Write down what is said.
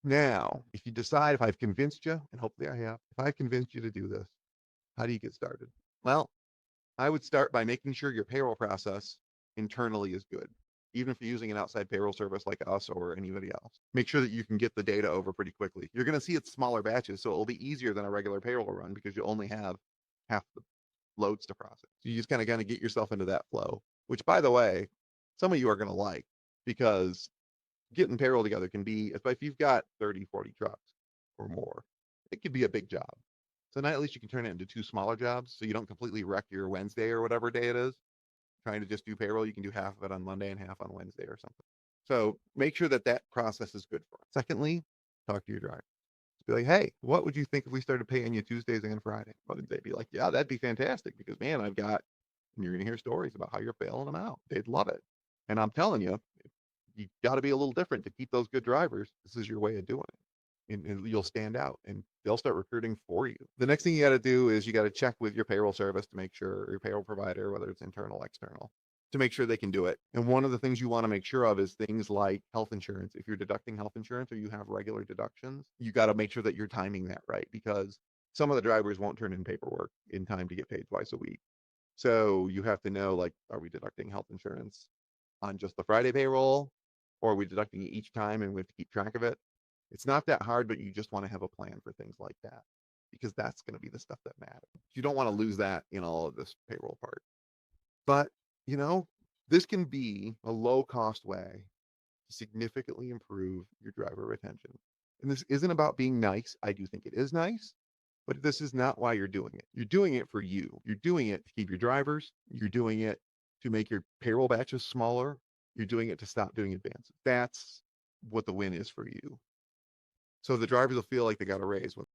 Now, if you decide, if I've convinced you, and hopefully I have, if I've convinced you to do this, how do you get started? Well, I would start by making sure your payroll process internally is good. Even if you're using an outside payroll service like us or anybody else, make sure that you can get the data over pretty quickly. You're going to see it's smaller batches, so it'll be easier than a regular payroll run because you only have half the loads to process. So you just kind of get yourself into that flow, which, by the way, some of you are going to like because getting payroll together can be, if you've got 30, 40 trucks or more, it could be a big job. So now at least you can turn it into two smaller jobs so you don't completely wreck your Wednesday or whatever day it is. Trying to just do payroll, you can do half of it on Monday and half on Wednesday or something. So make sure that that process is good for it. Secondly, talk to your driver. Just be like, hey, what would you think if we started paying you Tuesdays and Friday? Well, they'd be like, yeah, that'd be fantastic because, man, and you're going to hear stories about how you're bailing them out. They'd love it. And I'm telling you, you got to be a little different to keep those good drivers. This is your way of doing it. And you'll stand out and they'll start recruiting for you. The next thing you got to do is you got to check with your payroll service to make sure, your payroll provider, whether it's internal, external, to make sure they can do it. And one of the things you want to make sure of is things like health insurance. If you're deducting health insurance or you have regular deductions, you got to make sure that you're timing that right because some of the drivers won't turn in paperwork in time to get paid twice a week. So you have to know, like, are we deducting health insurance on just the Friday payroll, or are we deducting it each time and we have to keep track of it? It's not that hard, but you just want to have a plan for things like that because that's going to be the stuff that matters. You don't want to lose that in all of this payroll part. But, you know, this can be a low cost way to significantly improve your driver retention. And this isn't about being nice. I do think it is nice, but this is not why you're doing it. You're doing it for you. You're doing it to keep your drivers. You're doing it to make your payroll batches smaller. You're doing it to stop doing advances. That's what the win is for you. So the drivers will feel like they got a raise when